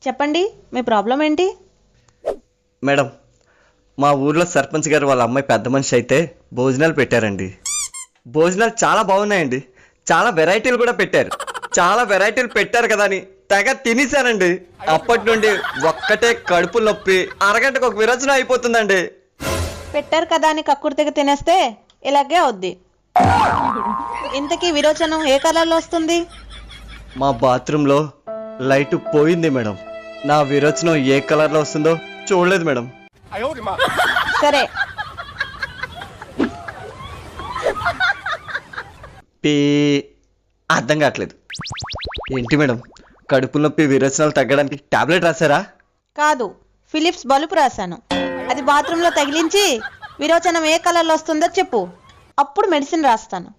చెప్పండి, మీ ప్రాబ్లం ఏంటి? మేడం, మా ఊర్లో సర్పంచ్ గారు వాళ్ళ అమ్మాయి పెద్ద మనిషి అయితే భోజనాలు పెట్టారండి. భోజనాలు చాలా బాగున్నాయండి. చాలా వెరైటీలు కూడా పెట్టారు. చాలా వెరైటీలు పెట్టారు కదా అని తెగ తినేశానండి. అప్పటి నుండి ఒక్కటే కడుపు నొప్పి, అరగంటకు ఒక విరోచనం అయిపోతుందండి. పెట్టారు కదా అని కక్కుర్తిగా తినేస్తే ఇలాగే అవుద్ది. ఇంతకీ విరోచనం ఏ కలర్లో వస్తుంది? మా బాత్రూంలో లైట్ పోయింది మేడం. నా విరోచనం ఏ కలర్లో వస్తుందో చూడలేదు మేడం. సరే, పీ అర్థం కావట్లేదు. ఏంటి మేడం, కడుపు నొప్పి విరోచనాలు తగ్గడానికి టాబ్లెట్ రాశారా? కాదు, ఫిలిప్స్ బల్బు రాశాను. అది బాత్రూంలో తగిలించి విరోచనం ఏ కలర్లో వస్తుందో చెప్పు, అప్పుడు మెడిసిన్ రాస్తాను.